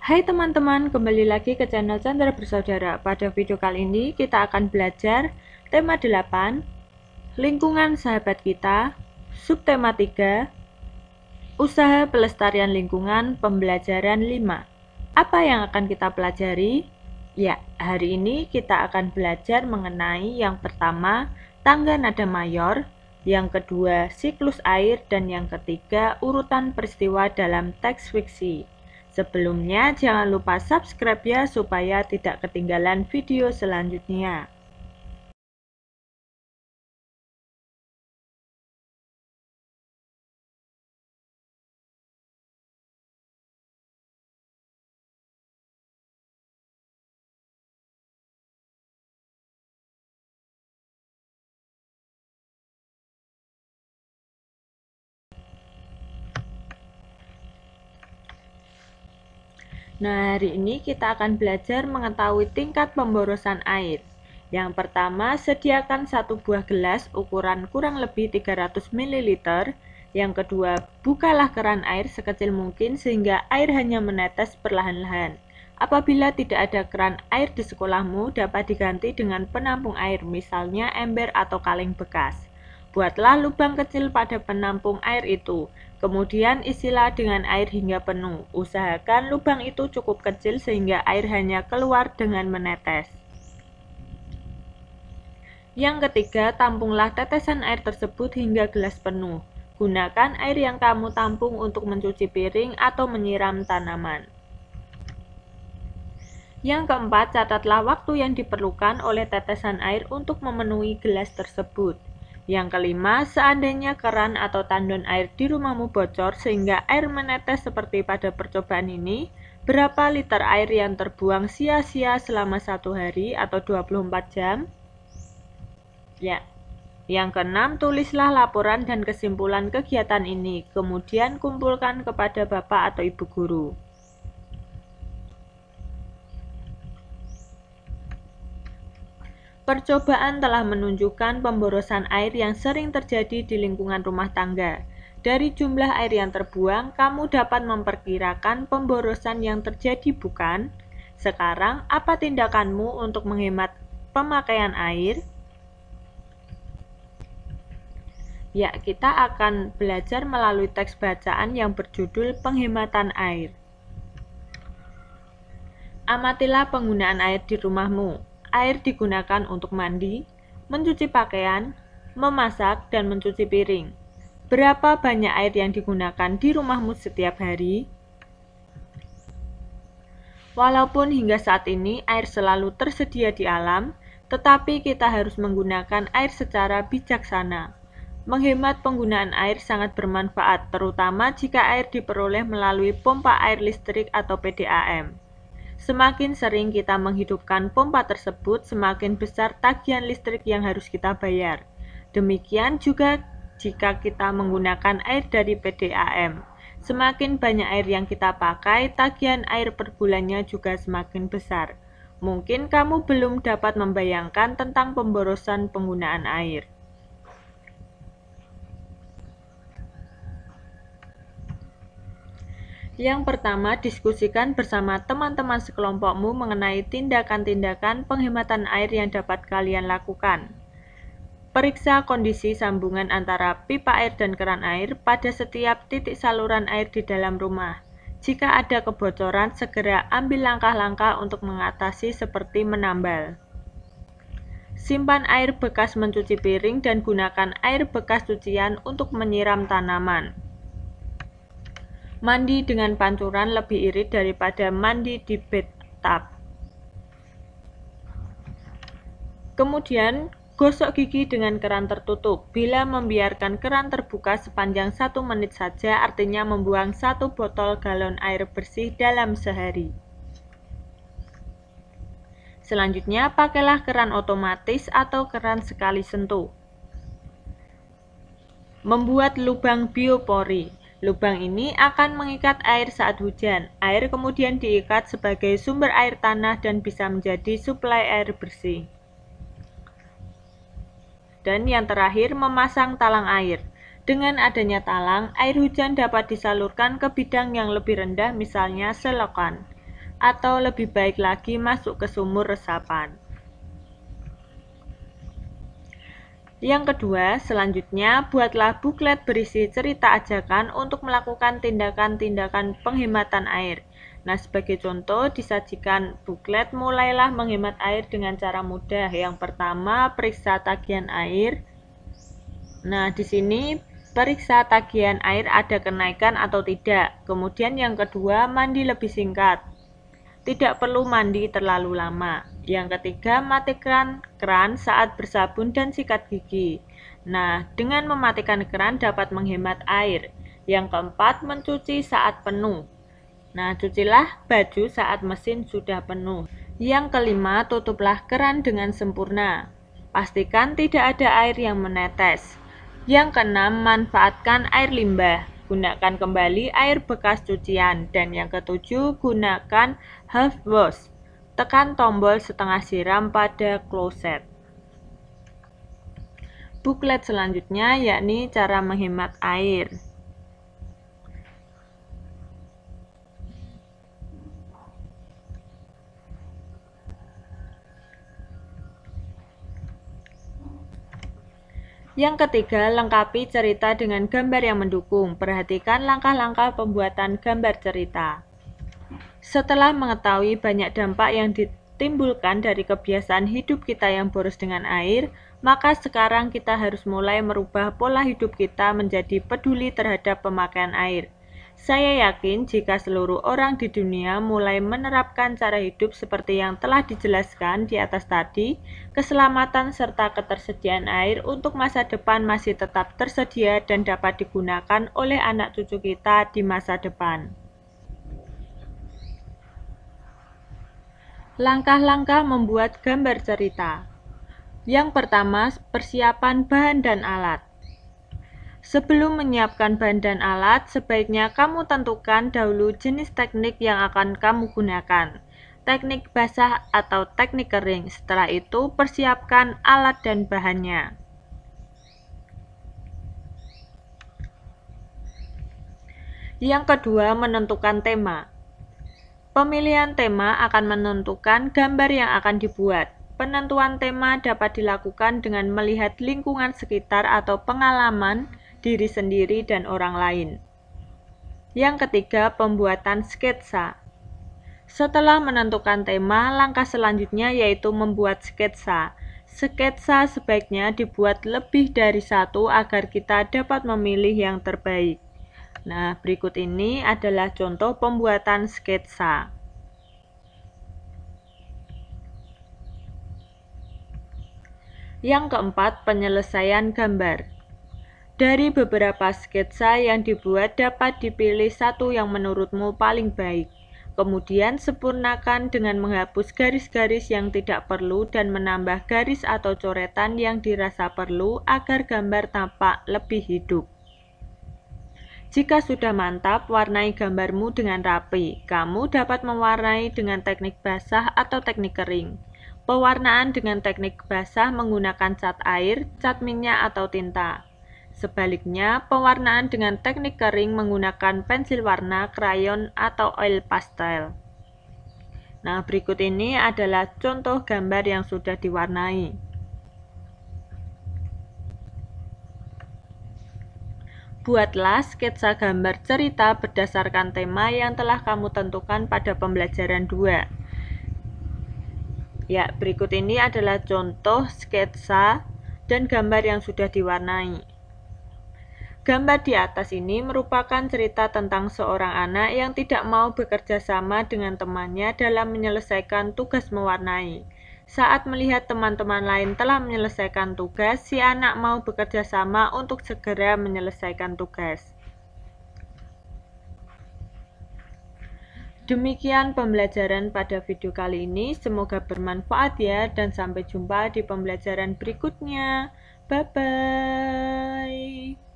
Hai teman-teman, kembali lagi ke channel Chandra Bersaudara. Pada video kali ini kita akan belajar tema 8, lingkungan sahabat kita, subtema 3, usaha pelestarian lingkungan, pembelajaran 5. Apa yang akan kita pelajari? Ya, hari ini kita akan belajar mengenai yang pertama, tangga nada mayor, yang kedua, siklus air, dan yang ketiga, urutan peristiwa dalam teks fiksi. Sebelumnya, jangan lupa subscribe ya supaya tidak ketinggalan video selanjutnya. Nah, hari ini kita akan belajar mengetahui tingkat pemborosan air. Yang pertama, sediakan satu buah gelas ukuran kurang lebih 300 ml. Yang kedua, bukalah keran air sekecil mungkin sehingga air hanya menetes perlahan-lahan. Apabila tidak ada keran air di sekolahmu, dapat diganti dengan penampung air, misalnya ember atau kaleng bekas. Buatlah lubang kecil pada penampung air itu. Kemudian isilah dengan air hingga penuh. Usahakan lubang itu cukup kecil sehingga air hanya keluar dengan menetes. Yang ketiga, tampunglah tetesan air tersebut hingga gelas penuh. Gunakan air yang kamu tampung untuk mencuci piring atau menyiram tanaman. Yang keempat, catatlah waktu yang diperlukan oleh tetesan air untuk memenuhi gelas tersebut. Yang kelima, seandainya keran atau tandon air di rumahmu bocor sehingga air menetes seperti pada percobaan ini, berapa liter air yang terbuang sia-sia selama 1 hari atau 24 jam? Ya. Yang keenam, tulislah laporan dan kesimpulan kegiatan ini, kemudian kumpulkan kepada Bapak atau Ibu guru. Percobaan telah menunjukkan pemborosan air yang sering terjadi di lingkungan rumah tangga. Dari jumlah air yang terbuang, kamu dapat memperkirakan pemborosan yang terjadi, bukan? Sekarang, apa tindakanmu untuk menghemat pemakaian air? Ya, kita akan belajar melalui teks bacaan yang berjudul penghematan air. Amatilah penggunaan air di rumahmu. Air digunakan untuk mandi, mencuci pakaian, memasak, dan mencuci piring. Berapa banyak air yang digunakan di rumahmu setiap hari? Walaupun hingga saat ini air selalu tersedia di alam, tetapi kita harus menggunakan air secara bijaksana. Menghemat penggunaan air sangat bermanfaat, terutama jika air diperoleh melalui pompa air listrik atau PDAM. Semakin sering kita menghidupkan pompa tersebut, semakin besar tagihan listrik yang harus kita bayar. Demikian juga jika kita menggunakan air dari PDAM. Semakin banyak air yang kita pakai, tagihan air per bulannya juga semakin besar. Mungkin kamu belum dapat membayangkan tentang pemborosan penggunaan air. Yang pertama, diskusikan bersama teman-teman sekelompokmu mengenai tindakan-tindakan penghematan air yang dapat kalian lakukan. Periksa kondisi sambungan antara pipa air dan keran air pada setiap titik saluran air di dalam rumah. Jika ada kebocoran, segera ambil langkah-langkah untuk mengatasi seperti menambal. Simpan air bekas mencuci piring dan gunakan air bekas cucian untuk menyiram tanaman. Mandi dengan pancuran lebih irit daripada mandi di bathtub. Kemudian, gosok gigi dengan keran tertutup. Bila membiarkan keran terbuka sepanjang 1 menit saja, artinya membuang 1 botol galon air bersih dalam sehari. Selanjutnya, pakailah keran otomatis atau keran sekali sentuh. Membuat lubang biopori. Lubang ini akan mengikat air saat hujan. Air kemudian diikat sebagai sumber air tanah dan bisa menjadi suplai air bersih. Dan yang terakhir, memasang talang air. Dengan adanya talang, air hujan dapat disalurkan ke bidang yang lebih rendah, misalnya selokan. atau lebih baik lagi masuk ke sumur resapan. Yang kedua, selanjutnya buatlah buklet berisi cerita ajakan untuk melakukan tindakan-tindakan penghematan air. Nah, sebagai contoh disajikan buklet mulailah menghemat air dengan cara mudah. Yang pertama, periksa tagihan air. Nah, di sini periksa tagihan air ada kenaikan atau tidak. Kemudian yang kedua, mandi lebih singkat. Tidak perlu mandi terlalu lama. Yang ketiga, matikan keran saat bersabun dan sikat gigi. Nah, dengan mematikan keran dapat menghemat air. Yang keempat, mencuci saat penuh. Nah, cucilah baju saat mesin sudah penuh. Yang kelima, tutuplah keran dengan sempurna. Pastikan tidak ada air yang menetes. Yang keenam, manfaatkan air limbah. Gunakan kembali air bekas cucian. Dan yang ketujuh, gunakan half wash. Tekan tombol setengah siram pada kloset. Buklet selanjutnya yakni cara menghemat air. Yang ketiga, lengkapi cerita dengan gambar yang mendukung. Perhatikan langkah-langkah pembuatan gambar cerita. Setelah mengetahui banyak dampak yang ditimbulkan dari kebiasaan hidup kita yang boros dengan air, maka sekarang kita harus mulai merubah pola hidup kita menjadi peduli terhadap pemakaian air. Saya yakin jika seluruh orang di dunia mulai menerapkan cara hidup seperti yang telah dijelaskan di atas tadi, keselamatan serta ketersediaan air untuk masa depan masih tetap tersedia dan dapat digunakan oleh anak cucu kita di masa depan. Langkah-langkah membuat gambar cerita. Yang pertama, persiapan bahan dan alat. Sebelum menyiapkan bahan dan alat, sebaiknya kamu tentukan dahulu jenis teknik yang akan kamu gunakan. Teknik basah atau teknik kering. Setelah itu, persiapkan alat dan bahannya. Yang kedua, menentukan tema. Pemilihan tema akan menentukan gambar yang akan dibuat. Penentuan tema dapat dilakukan dengan melihat lingkungan sekitar atau pengalaman diri sendiri dan orang lain. Yang ketiga, pembuatan sketsa. Setelah menentukan tema, langkah selanjutnya yaitu membuat sketsa. Sketsa sebaiknya dibuat lebih dari satu agar kita dapat memilih yang terbaik. Nah, berikut ini adalah contoh pembuatan sketsa. Yang keempat, penyelesaian gambar. Dari beberapa sketsa yang dibuat dapat dipilih satu yang menurutmu paling baik. Kemudian sempurnakan dengan menghapus garis-garis yang tidak perlu dan menambah garis atau coretan yang dirasa perlu agar gambar tampak lebih hidup. Jika sudah mantap, warnai gambarmu dengan rapi. Kamu dapat mewarnai dengan teknik basah atau teknik kering. Pewarnaan dengan teknik basah menggunakan cat air, cat minyak atau tinta. Sebaliknya, pewarnaan dengan teknik kering menggunakan pensil warna, krayon, atau oil pastel. Nah, berikut ini adalah contoh gambar yang sudah diwarnai. Buatlah sketsa gambar cerita berdasarkan tema yang telah kamu tentukan pada pembelajaran 2. Ya, berikut ini adalah contoh sketsa dan gambar yang sudah diwarnai. Gambar di atas ini merupakan cerita tentang seorang anak yang tidak mau bekerja sama dengan temannya dalam menyelesaikan tugas mewarnai. Saat melihat teman-teman lain telah menyelesaikan tugas, si anak mau bekerja sama untuk segera menyelesaikan tugas. Demikian pembelajaran pada video kali ini, semoga bermanfaat ya, dan sampai jumpa di pembelajaran berikutnya. Bye-bye.